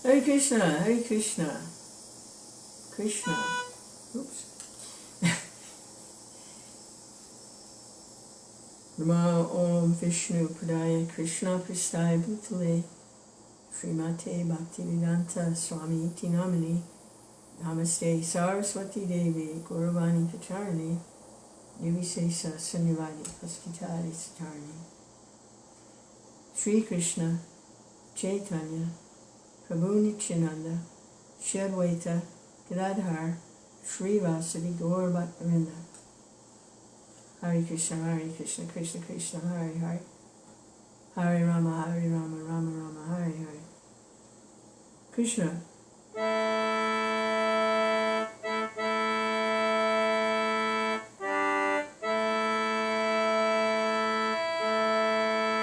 Hare Krishna, Hare Krishna, Krishna. Oops. Namo Om Vishnu Padaya Krishna Prasthaya Bhutale Srimate Bhaktivedanta Swami Iti Namani Namaste Saraswati Devi Gauravani Pacharani Nirvisesa Sunyavadi Paskitari Satarani. Sri Krishna Chaitanya Prabhu Nityananda Shri Advaita Gadadhar Sri Vasadi Gaur Bhaktivinoda. Hare Krishna, Krishna Krishna, Hare Hare, Hare Rama, Rama Rama, Hare Hare. Krishna.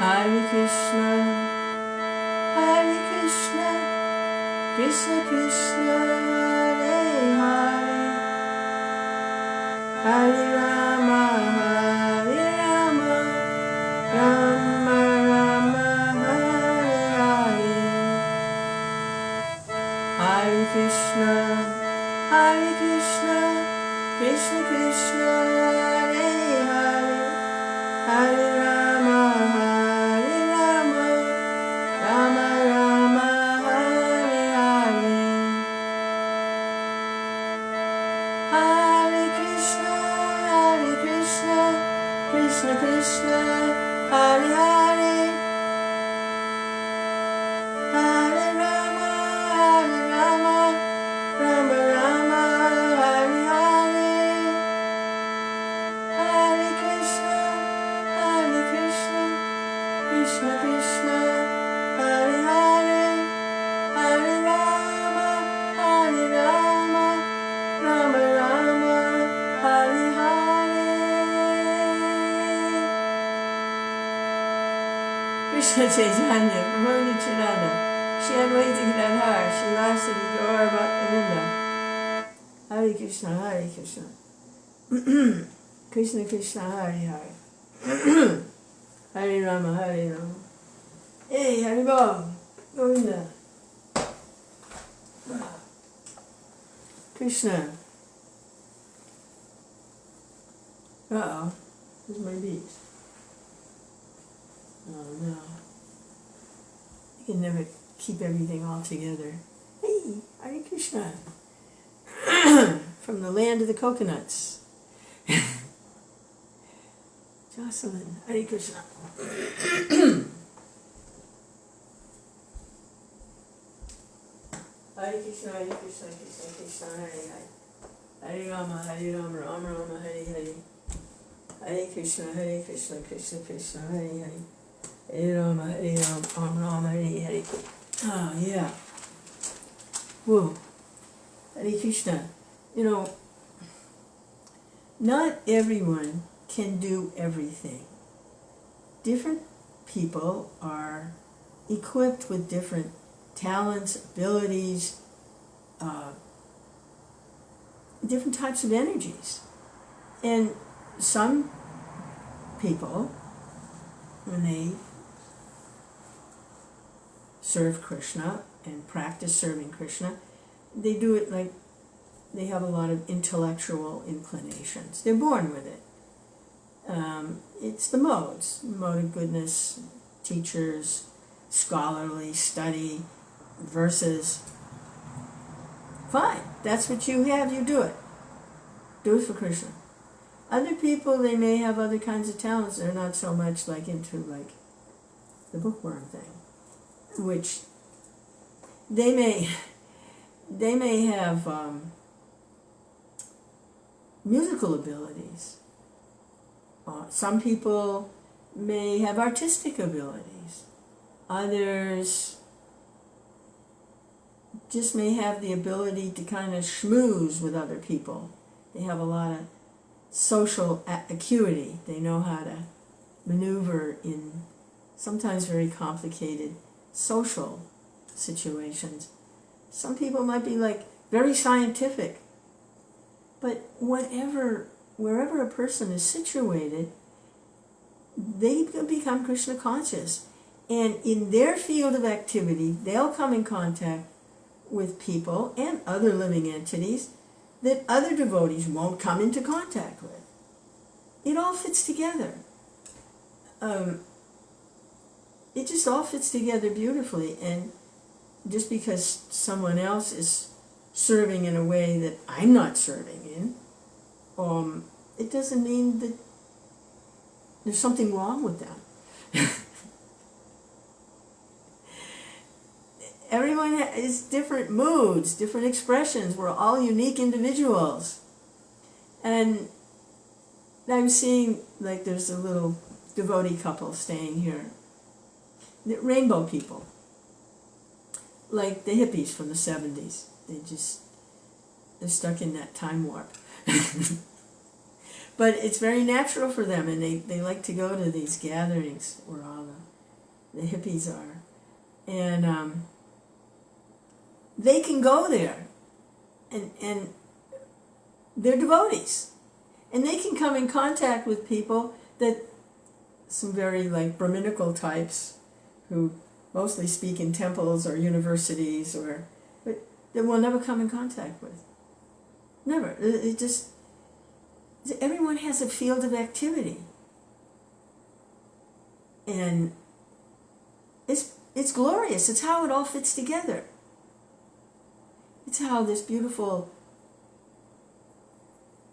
Hare Krishna, Krishna Krishna, Hare Hare, Hare Rama, Rama Rama, Hare Hare. Hare Krishna, Krishna Krishna, Hare Hare, Hare Rama, Rama Rama, Hare Hare. Hare Krishna, Krishna Krishna, Hare Hare, Hare Rama, Rama Rama, Hare Hare. Hare Krishna, Krishna Krishna, Hare Hare, Hare Rama, Rama Rama, Hare Hare. Krishna Chaitanya, Prabhu Nityananda, Shri Advaita Gadadhar, Sri Vasadi Gaur Bhaktivinoda. Hare Krishna, Krishna Krishna, Hare Hare, Hare Rama, Hey, Hare Bol, Govinda. Krishna. Uh-oh, where's my beats? Oh no. I can never keep everything all together. Hey, Hare Krishna. From the land of the coconuts. Jocelyn, Hare Krishna. Hare Krishna, Krishna Krishna, Hare Hare. Hare Rama, Rama Rama, Hare Hare. Hare Krishna, Krishna Krishna, Hare Hare. Hare Rama, Rama, Hare Hare. Oh, yeah. Whoa. Hare Krishna. You know, not everyone can do everything. Different people are equipped with different talents, abilities, different types of energies. And some people, when they serve Krishna and practice serving Krishna, they do it like they have a lot of intellectual inclinations. They're born with it. It's the modes, mode of goodness, teachers, scholarly, study, verses. Fine, that's what you have, you do it. Do it for Krishna. Other people, they may have other kinds of talents. They're not so much like into like the bookworm thing, which they may have musical abilities. Some people may have artistic abilities. Others just may have the ability to kind of schmooze with other people. They have a lot of social acuity. They know how to maneuver in sometimes very complicated social situations. Some people might be like very scientific, but wherever a person is situated, they become Krishna conscious. And in their field of activity, they'll come in contact with people and other living entities that other devotees won't come into contact with. It all fits together. It just all fits together beautifully, and just because someone else is serving in a way that I'm not serving in, it doesn't mean that there's something wrong with them. Everyone is different moods, different expressions. We're all unique individuals. And I'm seeing, like, there's a little devotee couple staying here. The rainbow people. Like the hippies from the 70s. They're stuck in that time warp. But it's very natural for them, and they like to go to these gatherings where all the hippies are. And they can go there, and they're devotees. And they can come in contact with people that, some very like Brahminical types, who mostly speak in temples or universities, but that we'll never come in contact with. Never. It just, everyone has a field of activity. And it's glorious. It's how it all fits together. It's how this beautiful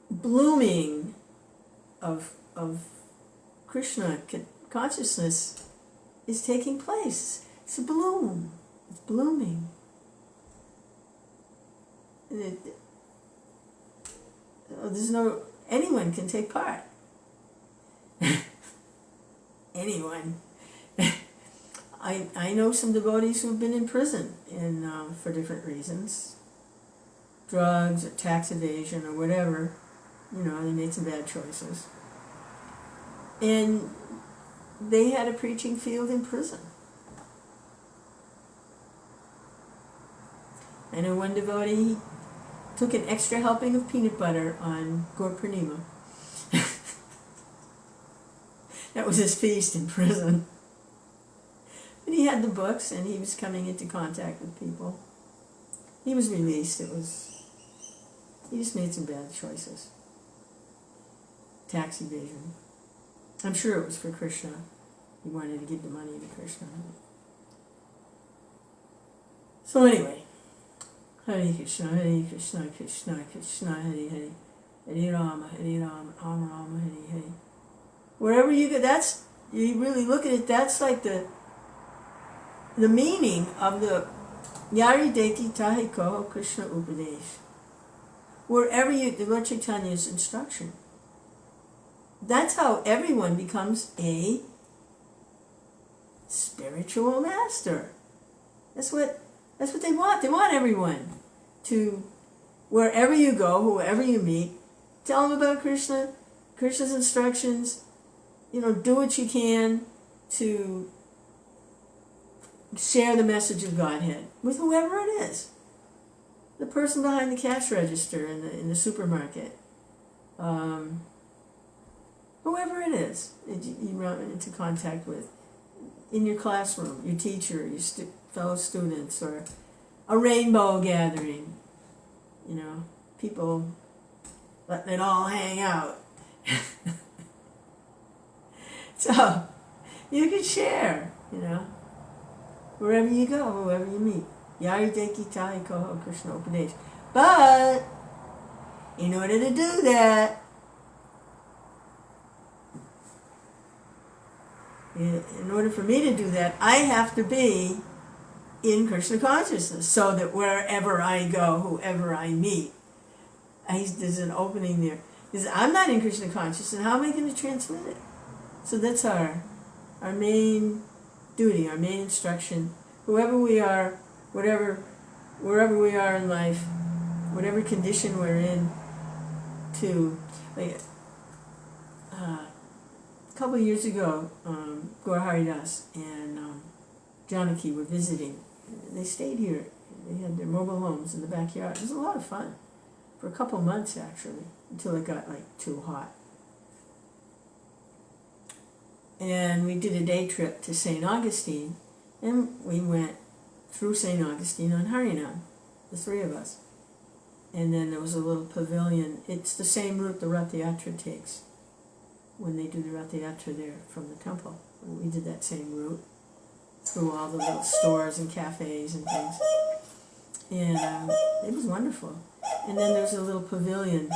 blooming of Kṛṣṇa consciousness is taking place. It's a bloom. It's blooming. Anyone can take part. Anyone. I know some devotees who've been in prison for different reasons. Drugs or tax evasion or whatever. They made some bad choices. And they had a preaching field in prison. I know one devotee took an extra helping of peanut butter on Gaur Purnima. That was his feast in prison. But he had the books, and he was coming into contact with people. He was released. He just made some bad choices. Tax evasion. I'm sure it was for Kṛṣṇa. He wanted to give the money to Kṛṣṇa. So anyway, Hare Kṛṣṇa, Hare Kṛṣṇa, Kṛṣṇa Kṛṣṇa, Hare Hare, Hare Rama, Hare Rama, Rama Rama, Hare Hare. Wherever you go, you really look at it, that's like the meaning of the Yari Deki Tahi Koho Kṛṣṇa Upadesh. Wherever the Lord Chaitanya's instruction. That's how everyone becomes a spiritual master. That's what they want. They want everyone to, wherever you go, whoever you meet, tell them about Kṛṣṇa, Kṛṣṇa's instructions. Do what you can to share the message of Godhead with whoever it is. The person behind the cash register in the supermarket. Whoever it is you run into contact with. In your classroom, your teacher, your fellow students, or a rainbow gathering. People letting it all hang out. So, you can share, wherever you go, whoever you meet. Yari Deki Tai Koho Kṛṣṇa Upadesh. But, in order to do that, in order for me to do that, I have to be in Kṛṣṇa consciousness, so that wherever I go, whoever I meet, there's an opening there. Because I'm not in Kṛṣṇa consciousness, how am I going to transmit it? So that's our main duty, our main instruction. Whoever we are, wherever we are in life, whatever condition we're in, a couple of years ago, Gaur Haridas and Janaki were visiting. They stayed here. They had their mobile homes in the backyard. It was a lot of fun. For a couple of months, actually, until it got too hot. And we did a day trip to St. Augustine, and we went through St. Augustine on Harinam. the three of us. And then there was a little pavilion. It's the same route the Rath Yatra takes when they do the Rath Yatra there from the temple. We did that same route through all the little stores and cafes and things. And it was wonderful. And then there's a little pavilion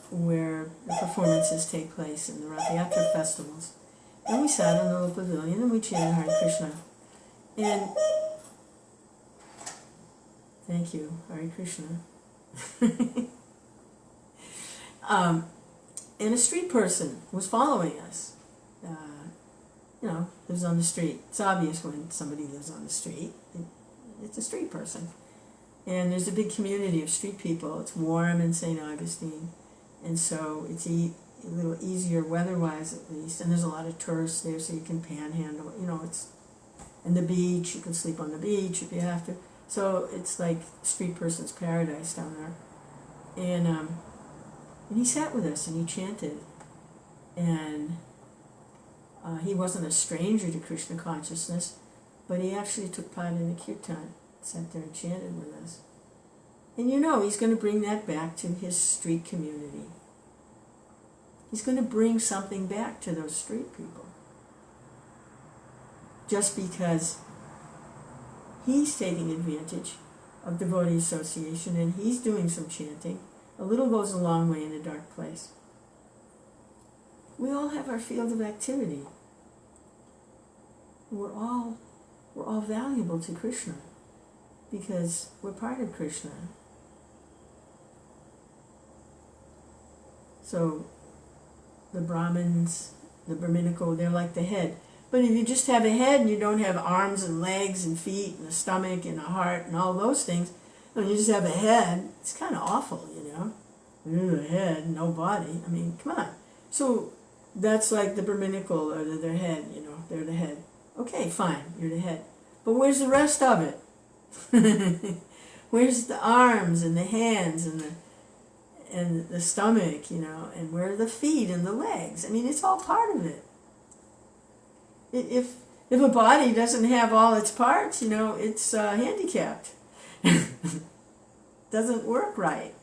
where the performances take place in the Rath Yatra festivals. And we sat in the little pavilion and we chanted Hare Kṛṣṇa. And thank you, Hare Kṛṣṇa. And a street person was following us. Lives on the street. It's obvious when somebody lives on the street. It's a street person. And there's a big community of street people. It's warm in St. Augustine. And so it's a little easier weather-wise at least. And there's a lot of tourists there, so you can panhandle. And the beach, you can sleep on the beach if you have to. So it's like street person's paradise down there. And he sat with us and he chanted. And he wasn't a stranger to Krishna consciousness, but he actually took part in the kirtan, sat there and chanted with us. And he's going to bring that back to his street community. He's going to bring something back to those street people. Just because he's taking advantage of devotee association and he's doing some chanting. A little goes a long way in a dark place. We all have our field of activity. We're all valuable to Krishna because we're part of Krishna. So the Brahmins, the Brahminical, they're like the head. But if you just have a head and you don't have arms and legs and feet and a stomach and a heart and all those things, and you just have a head, it's kind of awful, A head, no body. I mean, come on. So that's like the Brahminical, or their head, they're the head. Okay, fine, you're the head. But where's the rest of it? Where's the arms and the hands and the stomach, and where are the feet and the legs? I mean, it's all part of it. If a body doesn't have all its parts, it's handicapped. Doesn't work right.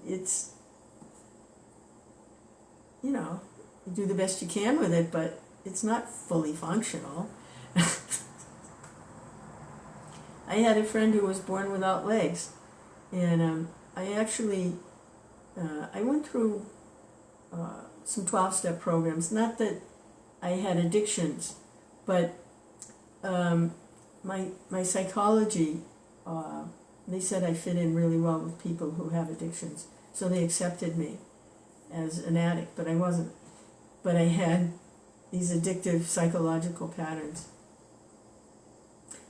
It's, you do the best you can with it, but it's not fully functional. I had a friend who was born without legs, and I actually, I went through some 12-step programs. Not that I had addictions, but my psychology, they said I fit in really well with people who have addictions, so they accepted me as an addict, but I wasn't. But I had these addictive psychological patterns.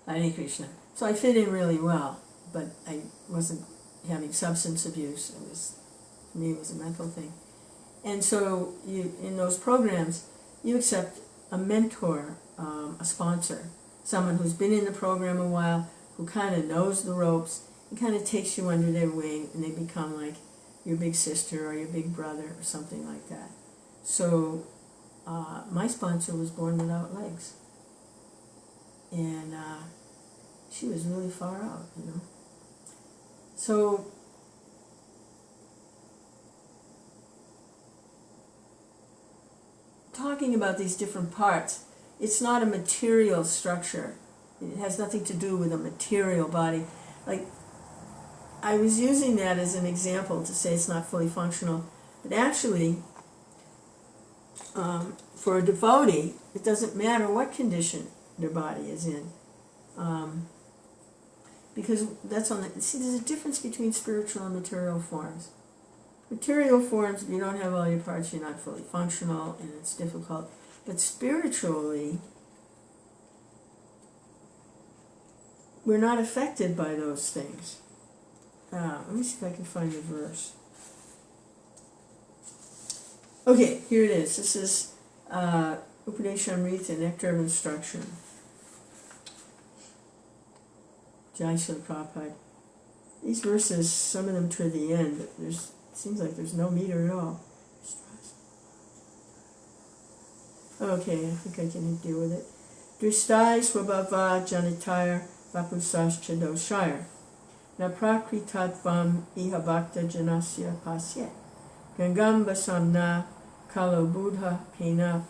Hare Krishna. So I fit in really well, but I wasn't having substance abuse. For me, it was a mental thing. And so in those programs, you accept a mentor, a sponsor, someone who's been in the program a while, who kind of knows the ropes, and kind of takes you under their wing, and they become like your big sister or your big brother or something like that. So my sponsor was born without legs. And she was really far out, So talking about these different parts, it's not a material structure. It has nothing to do with a material body. Like, I was using that as an example to say it's not fully functional, but actually, for a devotee, it doesn't matter what condition their body is in. Because there's a difference between spiritual and material forms. Material forms, if you don't have all your parts, you're not fully functional, and it's difficult. But spiritually, we're not affected by those things. Let me see if I can find the verse. Okay, here it is. This is Upadeshamrita, Nectar of Instruction. Jai Srila Prabhupada. These verses, some of them toward the end, but it seems like there's no meter at all. Okay, I think I can deal with it. Dristai swabhava janitaya vapusascha doshire. Na prakritatvam iha bhakta janasya pasye. Gangam basamna kalo buddha pena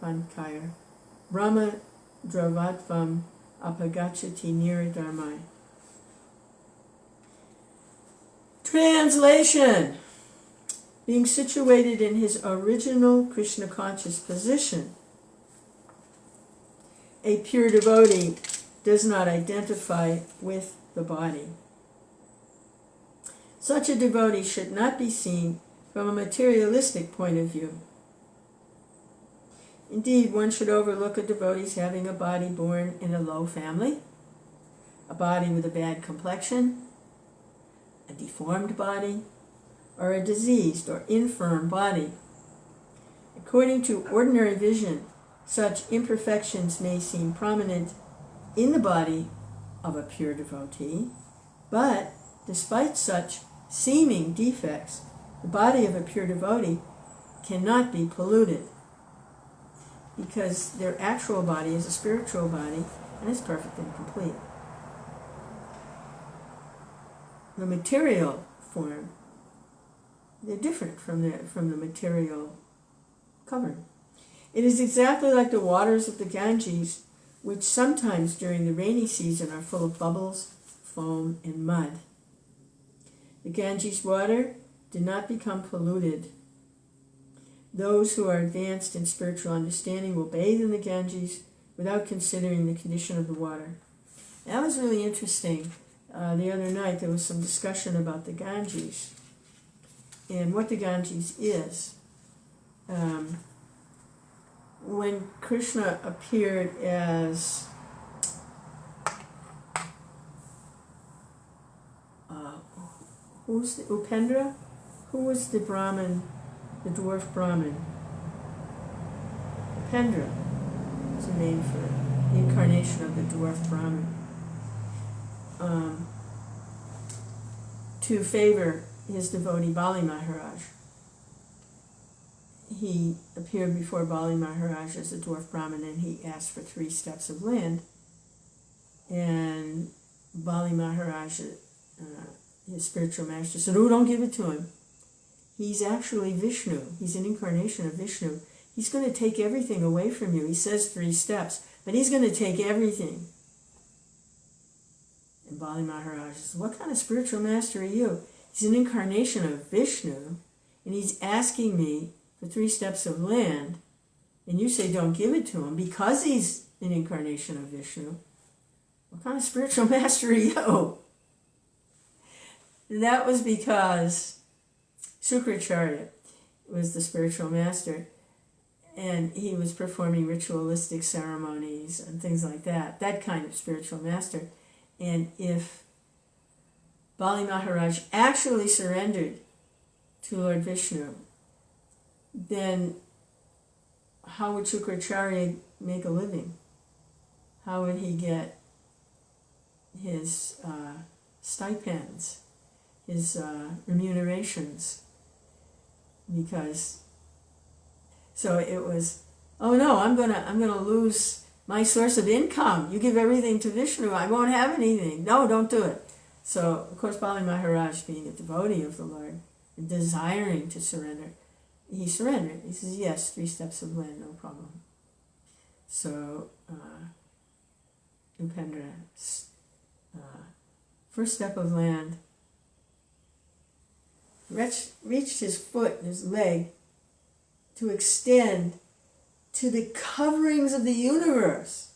pankaya. Brahma dravatvam apagachati niridharmai. Translation. Being situated in his original Krishna conscious position, a pure devotee does not identify with the body. Such a devotee should not be seen from a materialistic point of view. Indeed, one should overlook a devotee's having a body born in a low family, a body with a bad complexion, a deformed body, or a diseased or infirm body. According to ordinary vision, such imperfections may seem prominent in the body of a pure devotee, but despite such seeming defects, the body of a pure devotee cannot be polluted, because their actual body is a spiritual body and is perfect and complete. The material form, they're different from the material covering. It is exactly like the waters of the Ganges, which sometimes during the rainy season are full of bubbles, foam, and mud. The Ganges water did not become polluted. Those who are advanced in spiritual understanding will bathe in the Ganges without considering the condition of the water. That was really interesting. The other night there was some discussion about the Ganges and what the Ganges is. When Kṛṣṇa appeared as who's the Upendra? Who was the Brahmin, the dwarf Brahmin? Upendra is the name for the incarnation of the dwarf Brahmin. To favor his devotee Bali Maharaj. He appeared before Bali Maharaj as a dwarf Brahmin, and he asked for 3 steps of land. And Bali Maharaj, his spiritual master, said, "Oh, don't give it to him. He's actually Vishnu. He's an incarnation of Vishnu. He's going to take everything away from you. He says 3 steps, but he's going to take everything." And Bali Maharaj says, "What kind of spiritual master are you? He's an incarnation of Vishnu, and he's asking me for 3 steps of land, and you say don't give it to him because he's an incarnation of Vishnu. What kind of spiritual master are you?" And that was because Shukracharya was the spiritual master, and he was performing ritualistic ceremonies and things like that, that kind of spiritual master. And if Bali Maharaj actually surrendered to Lord Vishnu, then how would Shukracharya make a living? How would he get his stipends, his remunerations? Because, so it was, oh no, I'm gonna lose my source of income. You give everything to Vishnu, I won't have anything. No, don't do it. So, of course, Bali Maharaj, being a devotee of the Lord, and desiring to surrender, he surrendered. He says, yes, 3 steps of land, no problem. So, Upendra, first step of land, reached his foot, his leg, to extend to the coverings of the universe,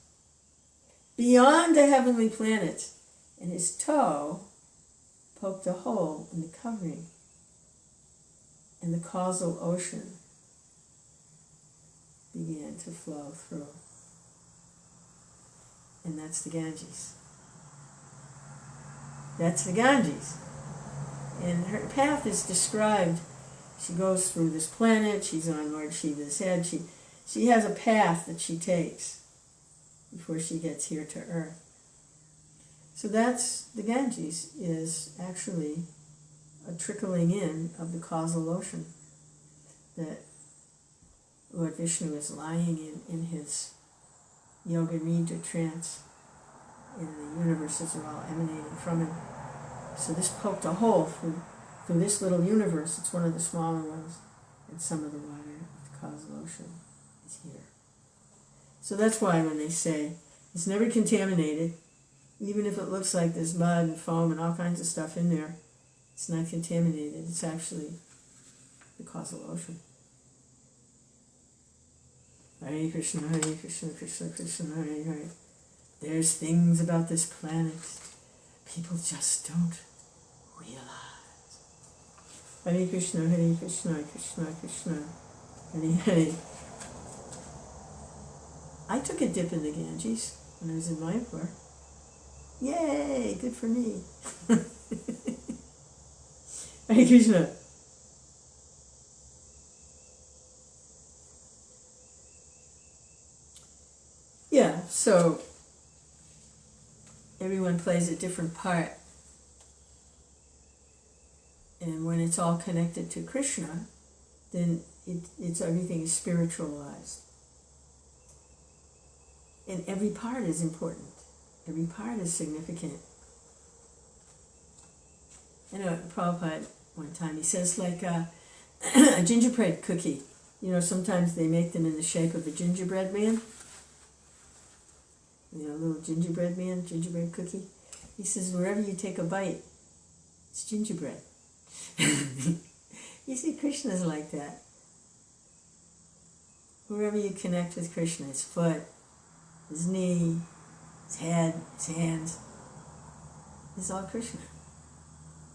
beyond the heavenly planets, and his toe poked a hole in the covering, and the causal ocean began to flow through. And that's the Ganges. That's the Ganges. And her path is described. She goes through this planet, she's on Lord Shiva's head, she has a path that she takes before she gets here to Earth. So that's, the Ganges is actually a trickling in of the causal ocean that Lord Vishnu is lying in his yoga nidra trance. and the universes are all emanating from him. So this poked a hole through this little universe. It's one of the smaller ones, and some of the water of the causal ocean is here. So that's why when they say it's never contaminated, even if it looks like there's mud and foam and all kinds of stuff in there, it's not contaminated. It's actually the causal ocean. Hare Kṛṣṇa, Hare Kṛṣṇa, Krishna Krishna, Hare Hare. There's things about this planet people just don't realize. Hare Kṛṣṇa, Hare Kṛṣṇa, Krishna Krishna, Hare Hare. I took a dip in the Ganges when I was in Mayapur. Yay, good for me. Hare Krishna. Yeah, so everyone plays a different part. And when it's all connected to Krishna, then it's everything is spiritualized. And every part is important. Every part is significant. I know Prabhupada one time, he says like a gingerbread cookie. You know, sometimes they make them in the shape of a gingerbread man. You know, a little gingerbread man, gingerbread cookie. He says, wherever you take a bite, it's gingerbread. You see, Krishna's like that. Wherever you connect with Krishna, his foot, his knee, his head, his hands, it's all Krishna.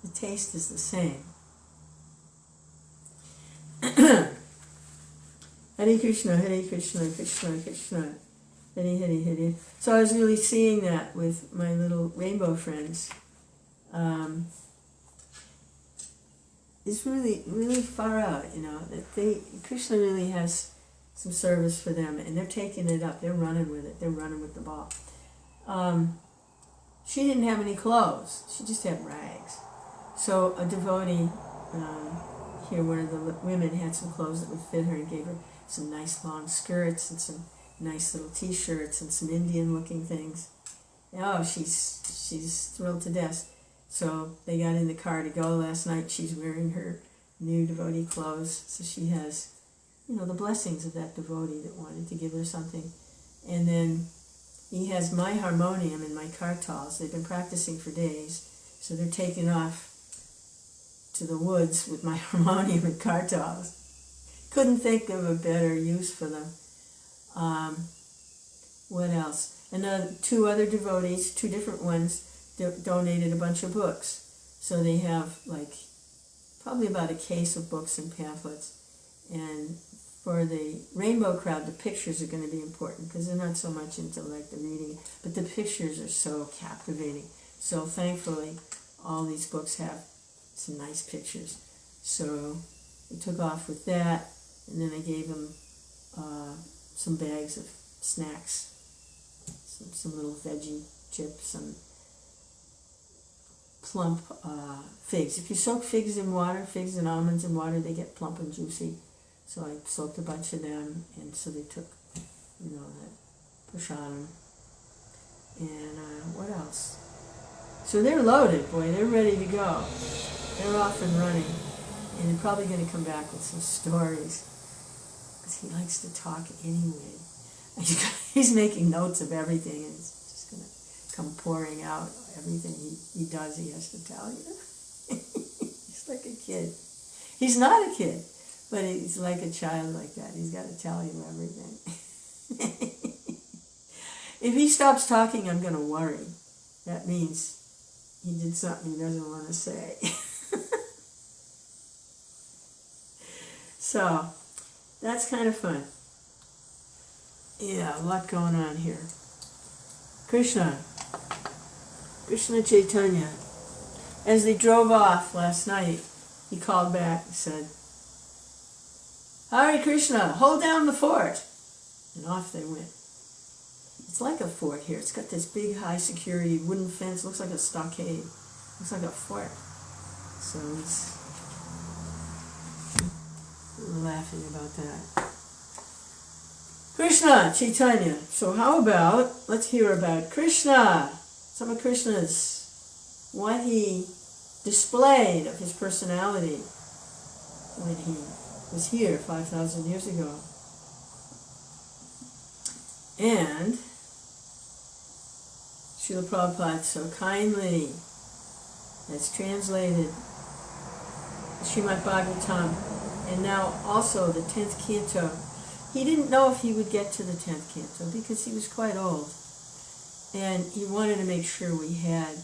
The taste is the same. Hare Krishna, Hare Krishna, Krishna Krishna, Hare Hare Hare. So I was really seeing that with my little rainbow friends. It's really, really far out, you know, that Krishna really has some service for them, and they're taking it up. They're running with it. They're running with the ball. She didn't have any clothes. She just had rags. So a devotee here, one of the women had some clothes that would fit her and gave her some nice long skirts and some nice little t-shirts and some Indian-looking things. Oh, she's thrilled to death. So they got in the car to go last night. She's wearing her new devotee clothes. So she has, you know, the blessings of that devotee that wanted to give her something. And then he has my harmonium and my kartals. They've been practicing for days. So they're taking off to the woods with my harmonium and kartals. Couldn't think of a better use for them. What else? And two other devotees, two different ones, donated a bunch of books. So they have like probably about a case of books and pamphlets. And for the rainbow crowd, the pictures are going to be important because they're not so much into like the reading, but the pictures are so captivating. So thankfully, all these books have some nice pictures. So we took off with that, and then I gave them some bags of snacks, some little veggie chips, some plump figs. If you soak figs in water, figs and almonds in water, they get plump and juicy. So I soaked a bunch of them, and so they took, you know, that prasadam. And what else? So they're loaded, boy. They're ready to go. They're off and running, and they're probably going to come back with some stories because he likes to talk anyway. He's making notes of everything, and it's just going to come pouring out. Everything he does, he has to tell you. He's like a kid. He's not a kid, but he's like a child like that. He's got to tell you everything. If he stops talking, I'm going to worry. That means he did something he doesn't want to say. So, that's kind of fun. Yeah, a lot going on here. Krishna Chaitanya. As they drove off last night, he called back and said, Hare Krishna, hold down the fort. And off they went. It's like a fort here. It's got this big high security wooden fence. Looks like a stockade. Looks like a fort. So he's laughing about that. Krishna Chaitanya. So how about, let's hear about Krishna. some of Krishna's, what he displayed of his personality when he was here 5,000 years ago. And Srila Prabhupada so kindly has translated Srimad Bhagavatam, and now also the 10th canto. He didn't know if he would get to the 10th canto because he was quite old. And he wanted to make sure we had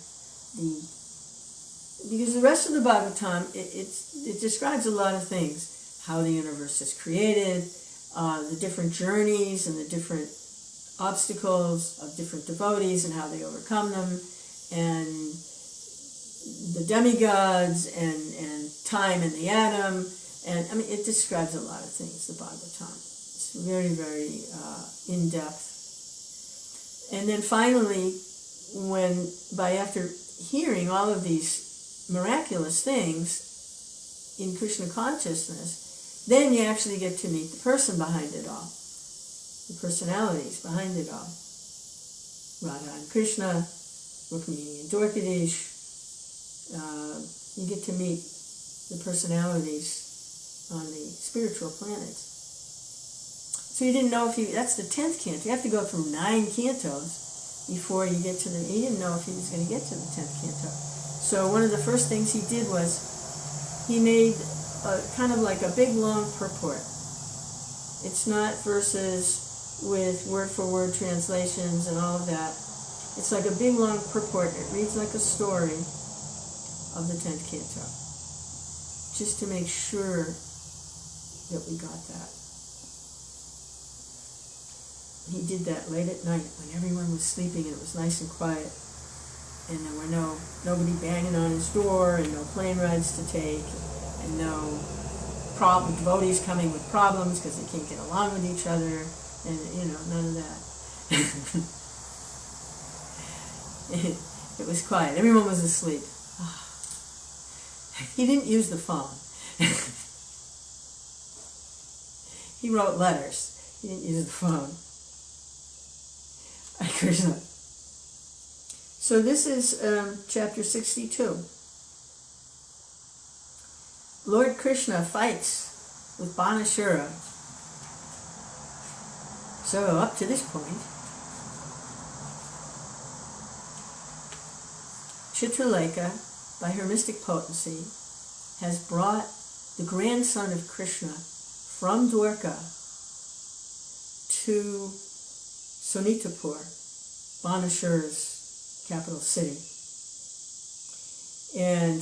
because the rest of the Bhagavatam, it describes a lot of things. How the universe is created, the different journeys and the different obstacles of different devotees and how they overcome them, and the demigods and time and the atom. And I mean, it describes a lot of things, the Bhagavatam. It's very, very in-depth. And then finally, after hearing all of these miraculous things in Krishna consciousness, then you actually get to meet the person behind it all, the personalities behind it all. Radha and Krishna, Rukmini and Dwarkadish. You get to meet the personalities on the spiritual planets. So you didn't know that's the 10th canto. You have to go through 9 cantos before you get to he didn't know if he was going to get to the 10th canto. So one of the first things he did was he made kind of like a big long purport. It's not verses with word-for-word translations and all of that. It's like a big long purport. It reads like a story of the 10th canto, just to make sure that we got that. He did that late at night when everyone was sleeping and it was nice and quiet, and there were nobody banging on his door, and no plane rides to take, and no devotees coming with problems because they can't get along with each other, and none of that. It was quiet. Everyone was asleep. He didn't use the phone. He wrote letters. He didn't use the phone. Krishna. So this is chapter 62. Lord Krishna fights with Bāṇāsura. So up to this point, Chitralekha, by her mystic potency, has brought the grandson of Krishna from Dwarka to Sonitapur, Bāṇāsura's capital city. And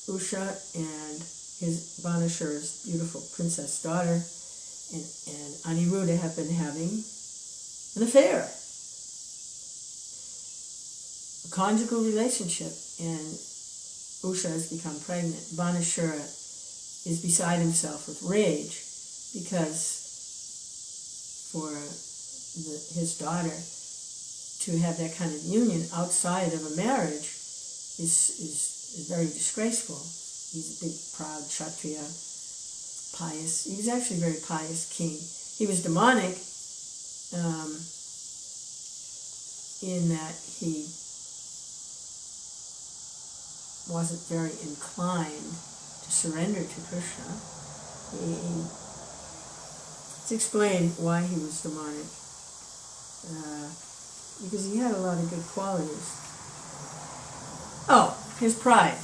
Usha and his Bāṇāsura's beautiful princess daughter and Aniruddha have been having an affair, a conjugal relationship, and Usha has become pregnant. Bāṇāsura is beside himself with rage because for his daughter to have that kind of union outside of a marriage is very disgraceful. He's a big, proud Kshatriya, pious. He was actually a very pious king. He was demonic in that he wasn't very inclined to surrender to Krishna. It's explained why he was demonic. Because he had a lot of good qualities. Oh, his pride.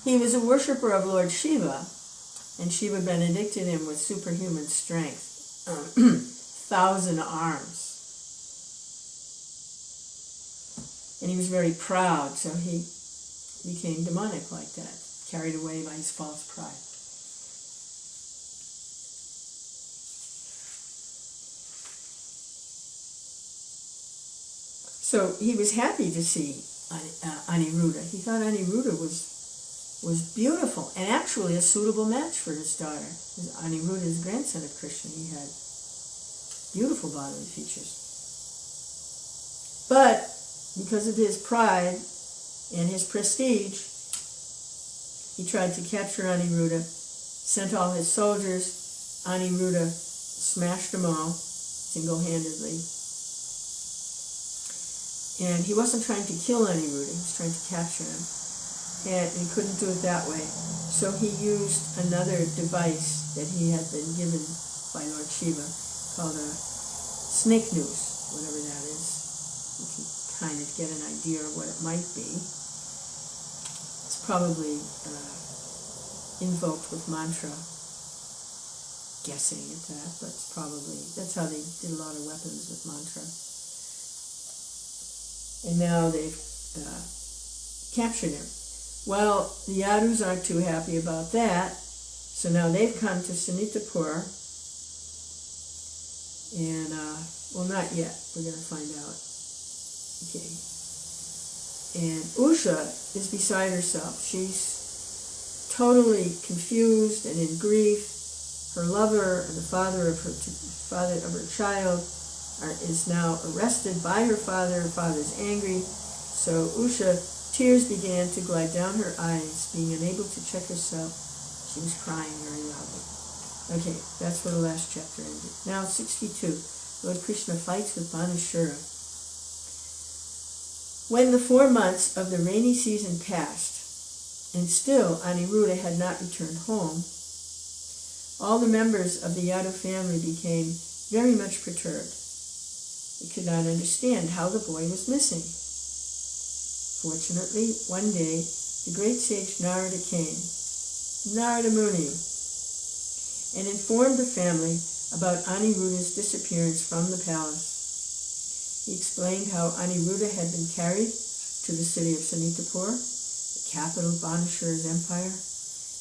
He was a worshipper of Lord Shiva, and Shiva benedicted him with superhuman strength, 1,000 arms. And he was very proud, so he became demonic like that, carried away by his false pride. So he was happy to see Aniruddha. He thought Aniruddha was beautiful and actually a suitable match for his daughter. Aniruddha is grandson of Krishna. He had beautiful bodily features. But because of his pride and his prestige, he tried to capture Aniruddha, sent all his soldiers. Aniruddha smashed them all single-handedly. And he wasn't trying to kill Aniruddha, he was trying to capture him. And he couldn't do it that way. So he used another device that he had been given by Lord Shiva called a snake noose, whatever that is. You can kind of get an idea of what it might be. It's probably invoked with mantra, guessing at that, but it's probably, that's how they did a lot of weapons with mantra. And now they've captured him. Well, the Yadus aren't too happy about that, so now they've come to Sanitapur, and, well, not yet, we're going to find out. Okay. And Usha is beside herself. She's totally confused and in grief. Her lover and the father of her child is now arrested by her father. Her father's angry. So Usha, tears began to glide down her eyes. Being unable to check herself, she was crying very loudly. Okay, that's where the last chapter ended. Now 62. Lord Kṛṣṇa fights with Bāṇāsura. When the 4 months of the rainy season passed, and still Aniruddha had not returned home, all the members of the Yadu family became very much perturbed. They could not understand how the boy was missing. Fortunately, one day, the great sage Narada came, Narada Muni, and informed the family about Aniruddha's disappearance from the palace. He explained how Aniruddha had been carried to the city of Sanitapur, the capital of Bāṇāsura's empire,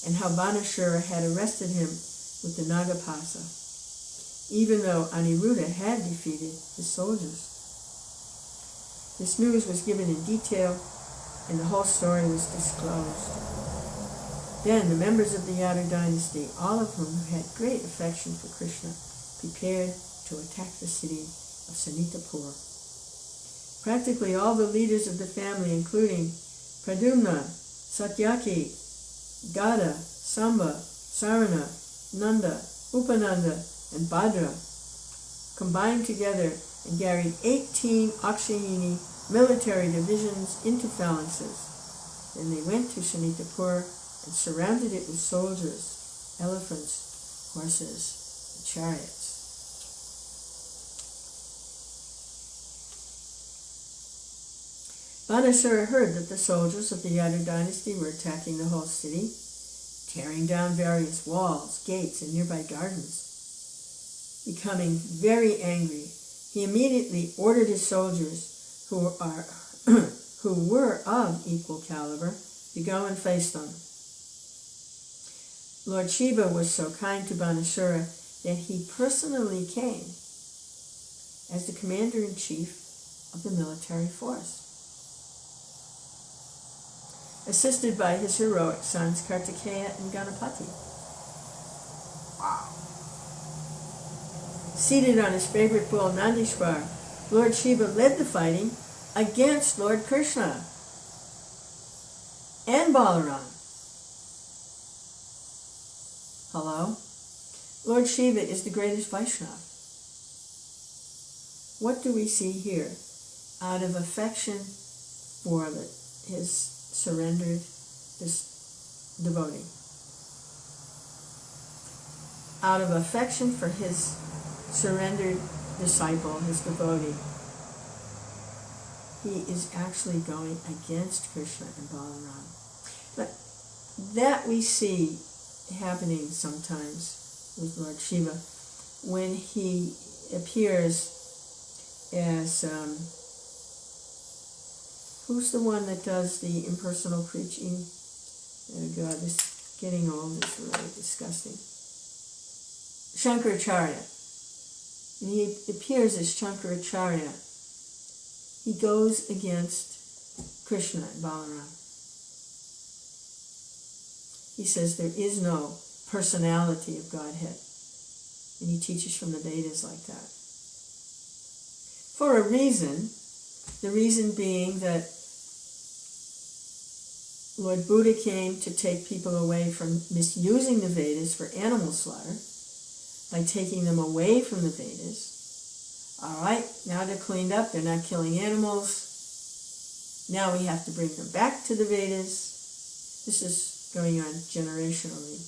and how Bāṇāsura had arrested him with the Nagapasa, even though Aniruddha had defeated his soldiers. This news was given in detail, and the whole story was disclosed. Then the members of the Yadu dynasty, all of whom had great affection for Kṛṣṇa, prepared to attack the city of Sanitapur. Practically all the leaders of the family, including Pradumna, Satyaki, Gada, Samba, Sarana, Nanda, Upananda, and Bhadra, combined together and carried 18 Akshayini military divisions into phalanxes. Then they went to Sanitapur and surrounded it with soldiers, elephants, horses, and chariots. Bāṇāsura heard that the soldiers of the Yadu dynasty were attacking the whole city, tearing down various walls, gates, and nearby gardens. Becoming very angry, he immediately ordered his soldiers, who were of equal caliber, to go and face them. Lord Shiva was so kind to Bāṇāsura that he personally came as the commander-in-chief of the military force, assisted by his heroic sons Kartikeya and Ganapati. Wow. Seated on his favorite bull Nandishvar, Lord Shiva led the fighting against Lord Kṛṣṇa and Balaram. Hello? Lord Shiva is the greatest Vaishnava. What do we see here? Out of affection for his surrendered devotee. Out of affection for his surrendered disciple, his devotee, he is actually going against Kṛṣṇa and Balaram. But that we see happening sometimes with Lord Shiva when he appears as who's the one that does the impersonal preaching? Oh God, this getting old is really disgusting. Shankaracharya. And he appears as Shankaracharya. He goes against Kṛṣṇa and Balaram. He says there is no personality of Godhead. And he teaches from the Vedas like that. For a reason, the reason being that Lord Buddha came to take people away from misusing the Vedas for animal slaughter by taking them away from the Vedas. All right, now they're cleaned up, they're not killing animals, Now we have to bring them back to the Vedas. This is going on generationally,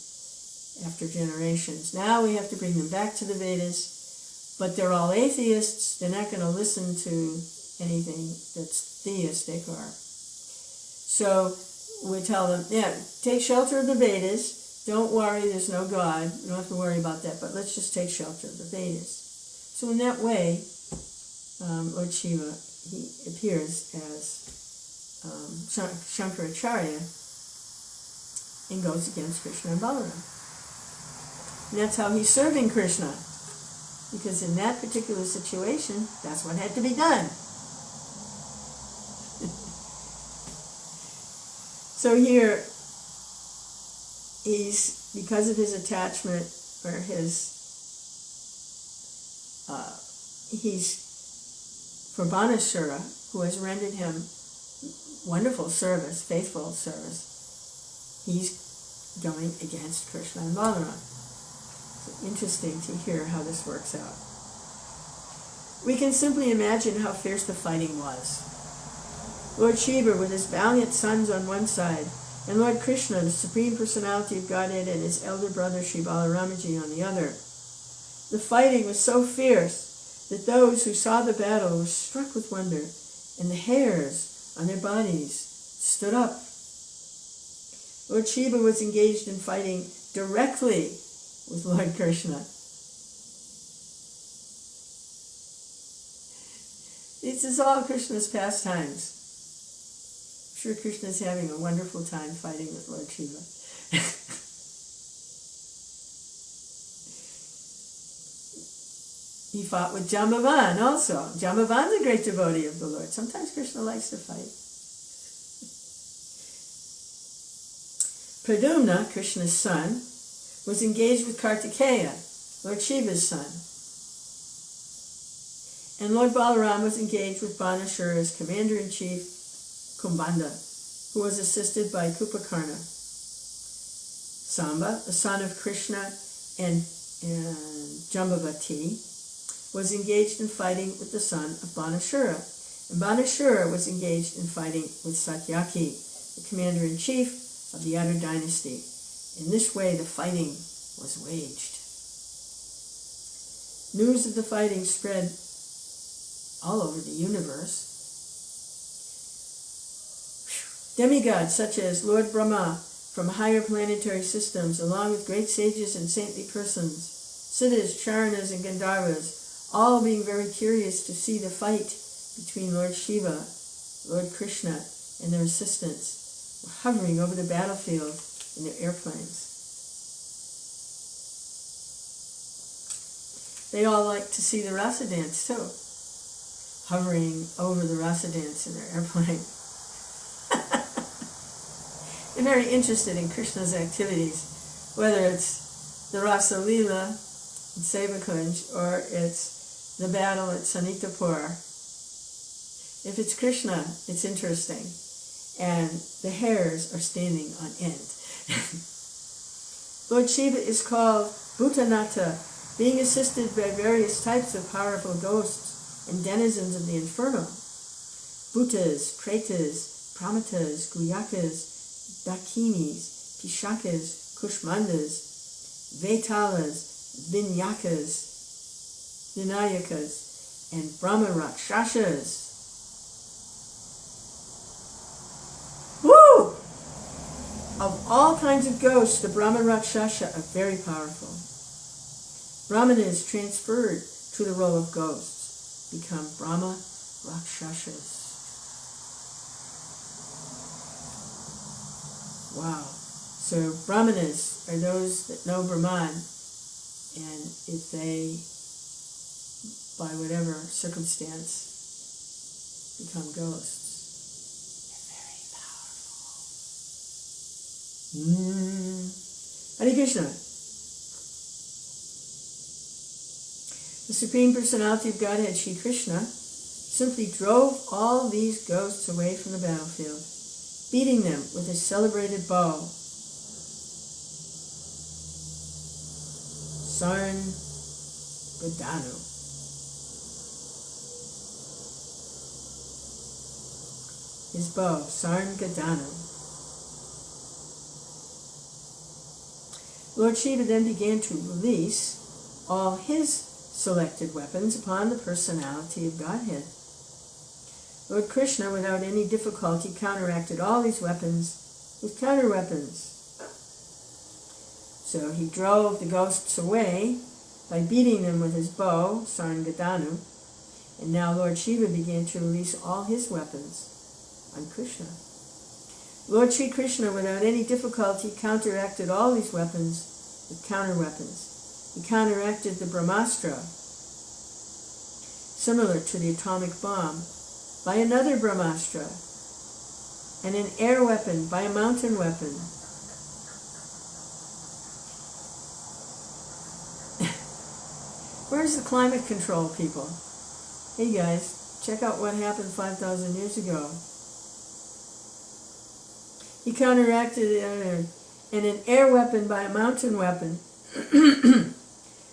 after generations. Now we have to bring them back to the Vedas, but they're all atheists. They're not going to listen to anything that's theistic. So we tell them, yeah, take shelter of the Vedas. Don't worry, there's no God. You don't have to worry about that, but let's just take shelter of the Vedas. So in that way, Lord Shiva, he appears as Shankaracharya and goes against Kṛṣṇa and Balaram. And that's how he's serving Kṛṣṇa, because in that particular situation, that's what had to be done. So here, because of his attachment, or he's for Bāṇāsura, who has rendered him wonderful service, faithful service, he's going against Kṛṣṇa and Balaram. So interesting to hear how this works out. We can simply imagine how fierce the fighting was. Lord Shiva with his valiant sons on one side, and Lord Kṛṣṇa, the Supreme Personality of Godhead, and his elder brother Sri Balaramaji on the other. The fighting was so fierce that those who saw the battle were struck with wonder, and the hairs on their bodies stood up. Lord Shiva was engaged in fighting directly with Lord Kṛṣṇa. This is all Krishna's pastimes. I'm sure Krishna is having a wonderful time fighting with Lord Shiva. He fought with Jambavan also. Jambavan's a great devotee of the Lord. Sometimes Krishna likes to fight. Pradumna, Krishna's son, was engaged with Kartikeya, Lord Shiva's son. And Lord Balaram was engaged with Bāṇāsura's commander-in-chief, Kumbhanda, who was assisted by Kupakarna. Samba, the son of Kṛṣṇa and Jambavati, was engaged in fighting with the son of Bāṇāsura. And Bāṇāsura was engaged in fighting with Satyaki, the commander-in-chief of the Yadu dynasty. In this way, the fighting was waged. News of the fighting spread all over the universe. Demigods such as Lord Brahma from higher planetary systems, along with great sages and saintly persons, Siddhas, Charanas, and Gandharvas, all being very curious to see the fight between Lord Shiva, Lord Kṛṣṇa, and their assistants, were hovering over the battlefield in their airplanes. They all like to see the rasa dance too, hovering over the rasa dance in their airplane. They're very interested in Krishna's activities, whether it's the Rasa Leela in Sevakunj or it's the battle at Sanitapur. If it's Krishna, it's interesting, and the hairs are standing on end. Lord Shiva is called Bhutanata, being assisted by various types of powerful ghosts and denizens of the inferno. Bhutas, Pretas, Pramatas, Guyakas, Dakinis, Pishakas, Kushmandas, Vetalas, Vinyakas, Vinayakas, and Brahma Rakshasas. Woo! Of all kinds of ghosts, the Brahma Rakshasa are very powerful. Brahmanas transferred to the role of ghosts become Brahma Rakshasas. Wow. So Brahmanas are those that know Brahman, and if they, by whatever circumstance, become ghosts, they're very powerful. Hare Krishna. The Supreme Personality of Godhead, Sri Kṛṣṇa, simply drove all these ghosts away from the battlefield, beating them with his celebrated bow. Sarn Gadanu. his bow, Sarngadanu. Lord Shiva then began to release all his selected weapons upon the personality of Godhead. Lord Kṛṣṇa, without any difficulty, counteracted all these weapons with counter-weapons. So he drove the ghosts away by beating them with his bow, Sarngadanu, and now Lord Shiva began to release all his weapons on Kṛṣṇa. Lord Sri Kṛṣṇa, without any difficulty, counteracted all these weapons with counter-weapons. He counteracted the Bāṇāsura, similar to the atomic bomb, by another Bāṇāsura, and an air weapon by a mountain weapon. Where's the climate control people? Hey guys, check out what happened 5,000 years ago. He counteracted and an air weapon by a mountain weapon.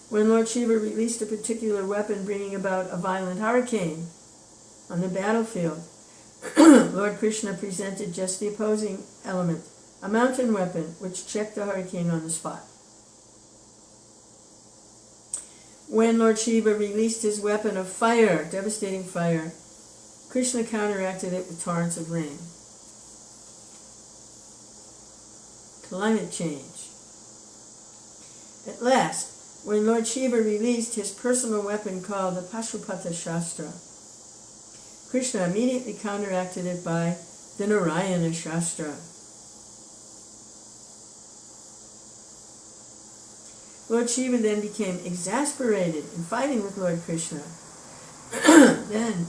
When Lord Shiva released a particular weapon bringing about a violent hurricane on the battlefield, Lord Kṛṣṇa presented just the opposing element, a mountain weapon which checked the hurricane on the spot. When Lord Shiva released his weapon of fire, devastating fire, Kṛṣṇa counteracted it with torrents of rain. Climate change. At last, when Lord Shiva released his personal weapon called the Pashupata Shastra, Kṛṣṇa immediately counteracted it by the Narayana Shastra. Lord Shiva then became exasperated in fighting with Lord Kṛṣṇa. Then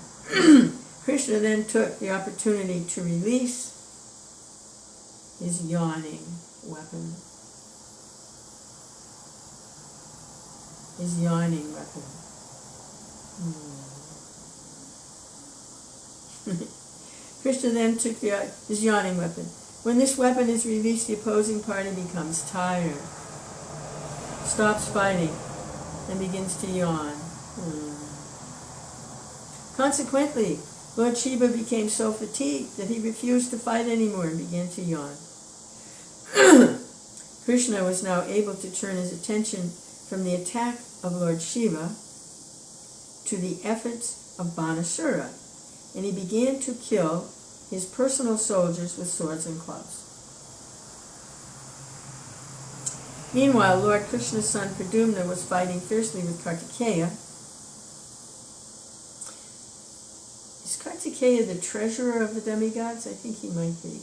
Kṛṣṇa then took the opportunity to release his yawning weapon. His yawning weapon. Kṛṣṇa then took his yawning weapon. When this weapon is released, the opposing party becomes tired, stops fighting, and begins to yawn. Consequently, Lord Shiva became so fatigued that he refused to fight anymore and began to yawn. Kṛṣṇa was now able to turn his attention from the attack of Lord Shiva to the efforts of Bāṇāsura, and he began to kill his personal soldiers with swords and clubs. Meanwhile, Lord Kṛṣṇa's son Pradyumna was fighting fiercely with Kartikeya. Is Kartikeya the treasurer of the demigods? I think he might be.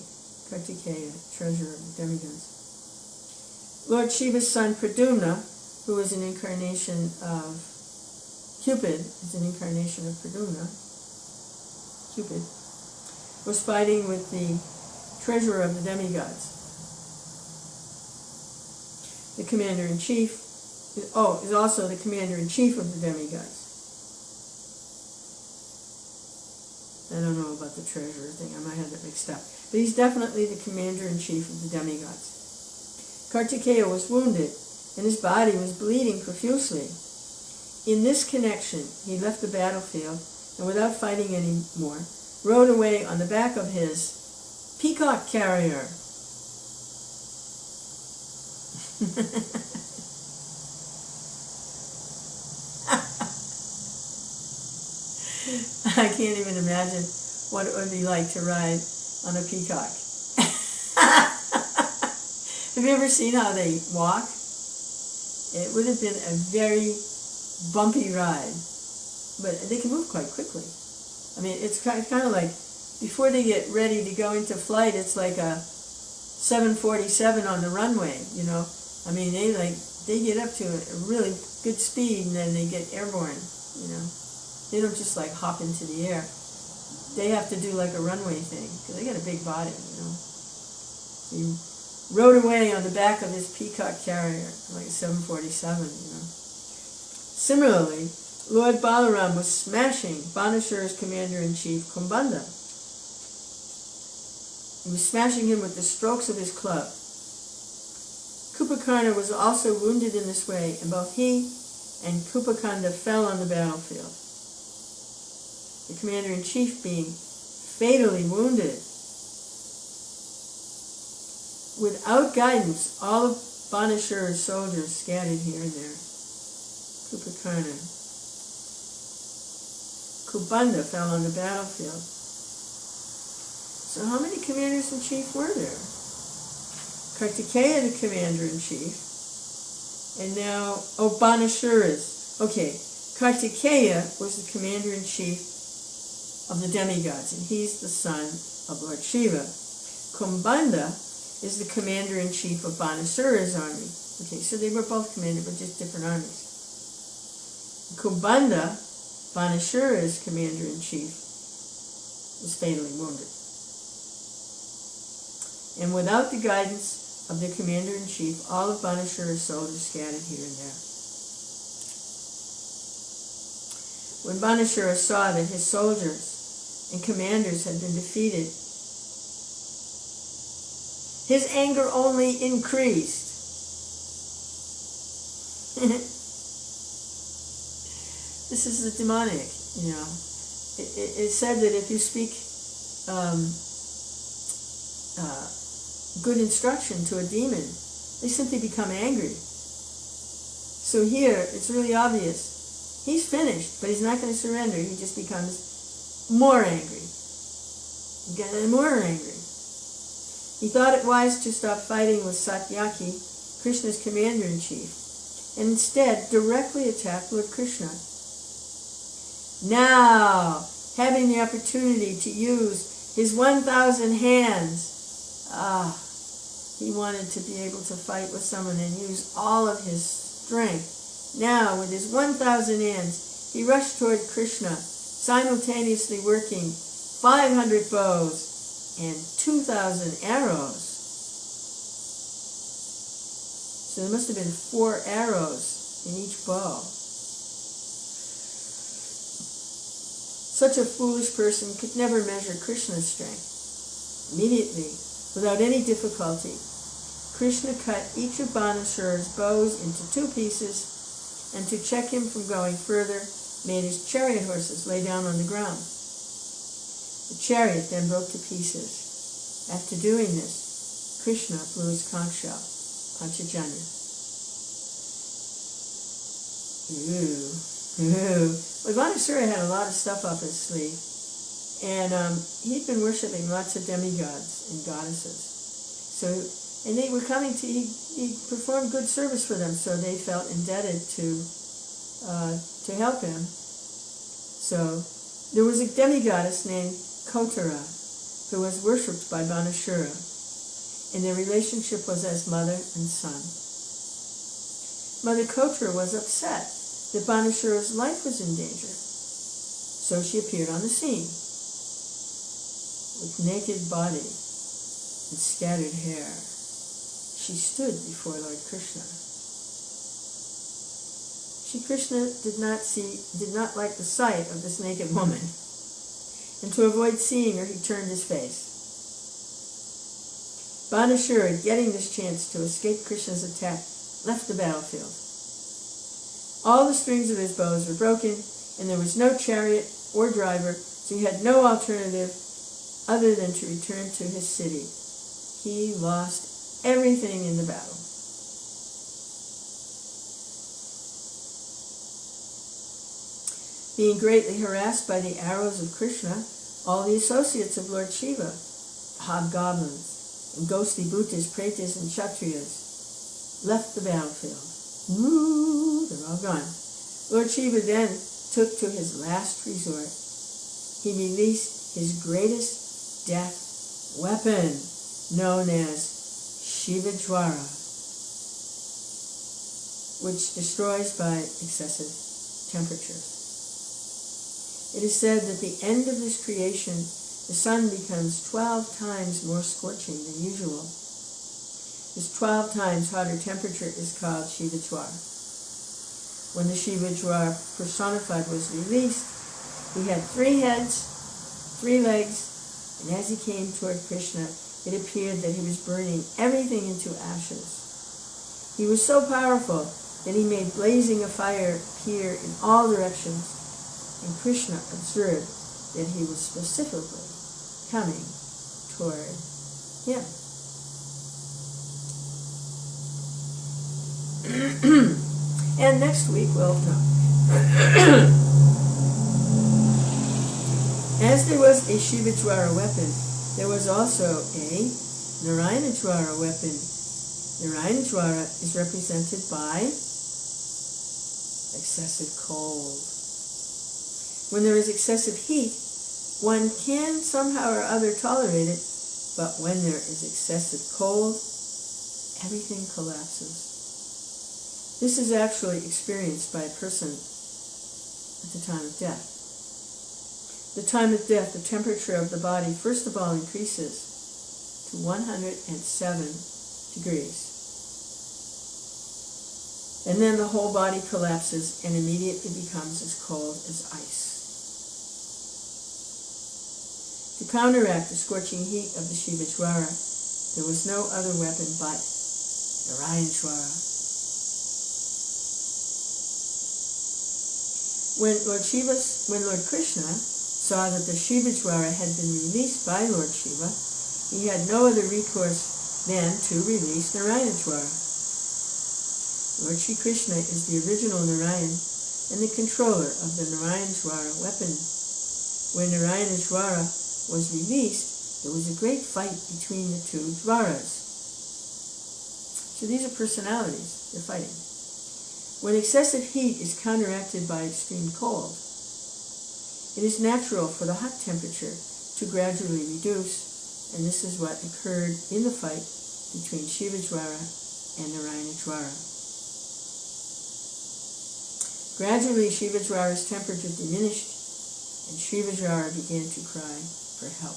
Kartikeya, treasurer of the demigods. Lord Shiva's son Pradyumna, who is an incarnation of Cupid, is an incarnation of Pradyumna, Cupid, was fighting with the treasurer of the demigods. The commander-in-chief, is also the commander-in-chief of the demigods. I don't know about the treasurer thing, I might have that mixed up. But he's definitely the commander-in-chief of the demigods. Kartikeya was wounded, and his body was bleeding profusely. In this connection, he left the battlefield, and without fighting any more, rode away on the back of his peacock carrier. I can't even imagine what it would be like to ride on a peacock. Have you ever seen how they walk? It would have been a very bumpy ride, but they can move quite quickly. I mean, it's kind of like, before they get ready to go into flight, it's like a 747 on the runway, you know. I mean, they get up to a really good speed and then they get airborne, you know. They don't just like hop into the air. They have to do like a runway thing, because they got a big body, you know. He rode away on the back of his peacock carrier, like a 747, you know. Similarly, Lord Balaram was smashing Bāṇāsura's commander-in-chief, Kumbhanda. He was smashing him with the strokes of his club. Kṛṣṇa was also wounded in this way, and both he and Kṛṣṇa fell on the battlefield. The commander-in-chief being fatally wounded. Without guidance, all of Bāṇāsura's soldiers scattered here and there. Kṛṣṇa. Kṛṣṇa fell on the battlefield. So how many commanders-in-chief were there? Kṛṣṇa, the commander-in-chief, and now, Bāṇāsura's. Okay, Kṛṣṇa was the commander-in-chief of the demigods, and he's the son of Lord Shiva. Kṛṣṇa is the commander-in-chief of Bāṇāsura's army. Okay, so they were both commanded, but just different armies. Kṛṣṇa, Bāṇāsura's commander-in-chief, was fatally wounded. And without the guidance of their commander-in-chief, all of Bāṇāsura's soldiers scattered here and there. When Bāṇāsura saw that his soldiers and commanders had been defeated, his anger only increased. This is the demonic, you know. It's said that if you speak good instruction to a demon, they simply become angry. So here, it's really obvious. He's finished, but he's not going to surrender. He just becomes more angry. Getting more angry. He thought it wise to stop fighting with Satyaki, Kṛṣṇa's commander-in-chief, and instead directly attack Lord Kṛṣṇa. Now, having the opportunity to use his 1,000 hands, he wanted to be able to fight with someone and use all of his strength. Now, with his 1,000 hands, he rushed toward Kṛṣṇa, simultaneously working 500 bows and 2,000 arrows. So there must have been 4 arrows in each bow. Such a foolish person could never measure Kṛṣṇa's strength. Immediately, without any difficulty, Kṛṣṇa cut each of Bāṇāsura's bows into 2 pieces, and to check him from going further, made his chariot horses lay down on the ground. The chariot then broke to pieces. After doing this, Kṛṣṇa blew his conch shell, Panchajanya. Well, Bāṇāsura had a lot of stuff up his sleeve, and he'd been worshipping lots of demigods and goddesses. And they were coming to, he performed good service for them, so they felt indebted to help him. So there was a demigoddess named Kṛṣṇa, who was worshipped by Bāṇāsura, and their relationship was as mother and son. Mother Kṛṣṇa was upset that Bāṇāsura's life was in danger, so she appeared on the scene with naked body and scattered hair. She stood before Lord Kṛṣṇa. Kṛṣṇa did not like the sight of this naked woman, and to avoid seeing her, he turned his face. Bāṇāsura, getting this chance to escape Kṛṣṇa's attack, left the battlefield. All the strings of his bows were broken, and there was no chariot or driver, so he had no alternative other than to return to his city. He lost everything in the battle. Being greatly harassed by the arrows of Kṛṣṇa, all the associates of Lord Shiva, hobgoblins, and ghostly bhutas, pretas, and kshatriyas, left the battlefield. They're all gone. Lord Shiva then took to his last resort. He released his greatest death weapon, known as Shivajwara, which destroys by excessive temperatures. It is said that at the end of this creation, the sun becomes 12 times more scorching than usual. This 12 times hotter temperature is called Shivajwara. When the Shivajwara personified was released, he had 3 heads, 3 legs, and as he came toward Kṛṣṇa, it appeared that he was burning everything into ashes. He was so powerful that he made blazing a fire appear in all directions, and Kṛṣṇa observed that he was specifically coming toward him. And next week, well, no. As there was a Shivajwara weapon, there was also a Narayanajwara weapon. Narayanajwara is represented by excessive cold. When there is excessive heat, one can somehow or other tolerate it, but when there is excessive cold, everything collapses. This is actually experienced by a person at the time of death. The time of death, the temperature of the body, first of all, increases to 107 degrees. And then the whole body collapses and immediately becomes as cold as ice. To counteract the scorching heat of the Shivajwara, there was no other weapon but Narayanajwara. When Lord Kṛṣṇa saw that the Shivajwara had been released by Lord Shiva, he had no other recourse than to release Narayanajwara. Lord Shri Krishna is the original Narayan and the controller of the Narayanajwara weapon. When Narayanajwara was released, there was a great fight between the two Jwaras. So these are personalities, they're fighting. When excessive heat is counteracted by extreme cold, it is natural for the hot temperature to gradually reduce, and this is what occurred in the fight between Shivajwara and Narayanajwara. Gradually, Shivajwara's temperature diminished, and Shivajwara began to cry for help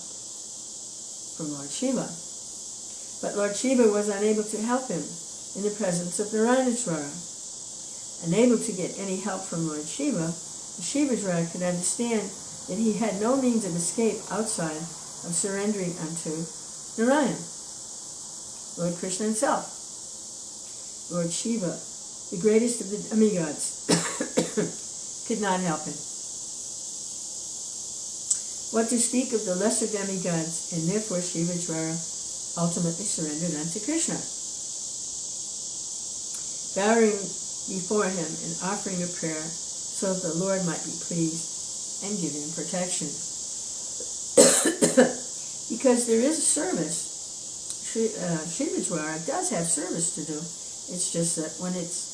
from Lord Shiva. But Lord Shiva was unable to help him in the presence of Narayanajwara. Unable to get any help from Lord Shiva, the Shivajwara could understand that he had no means of escape outside of surrendering unto Narayan, Lord Krishna himself. Lord Shiva, the greatest of the demigods, could not help him. What to speak of the lesser demigods, and therefore Shivajwara ultimately surrendered unto Krishna. Bowing before him and offering a prayer so that the Lord might be pleased and give him protection. Because there is a service, Shivajwara does have service to do. It's just that when it's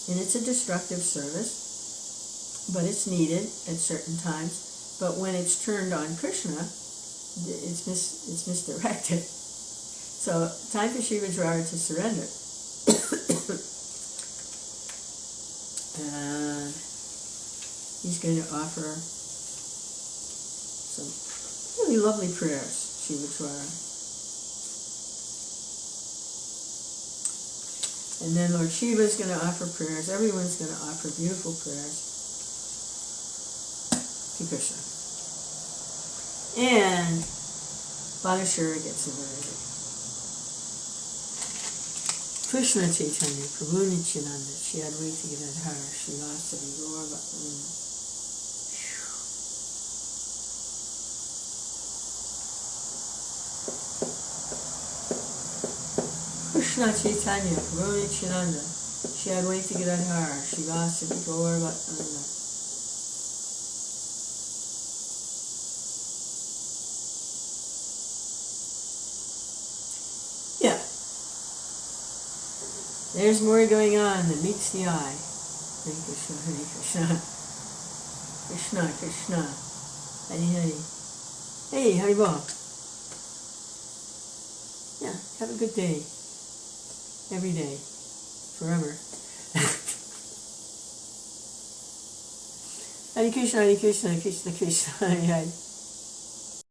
a destructive service, but it's needed at certain times. But when it's turned on Krishna, it's misdirected. So time for Shivajwara to surrender. And he's going to offer some really lovely prayers, Shivajwara. And then Lord Shiva is going to offer prayers. Everyone's going to offer beautiful prayers to Krishna. And Bāṇāsura gets liberated. Krishna Chaitanya, Prabhu Nityananda, Shri Advaita Gadadhara, Srivasadi Gaur Bhaktivinoda. Krishna Chaitanya, Prabhu Nityananda, Shri Advaita Gadadhara, Srivasadi Gaur Bhaktivinoda. Yeah. There's more going on than meets the eye. Hare Krishna, Hare Krishna. Krishna, Krishna. Hare Hare. Hey, Haribol. Yeah, have a good day. Every day. Forever. Hare Krishna, Hare Krishna, Krishna Krishna, Hare Hare.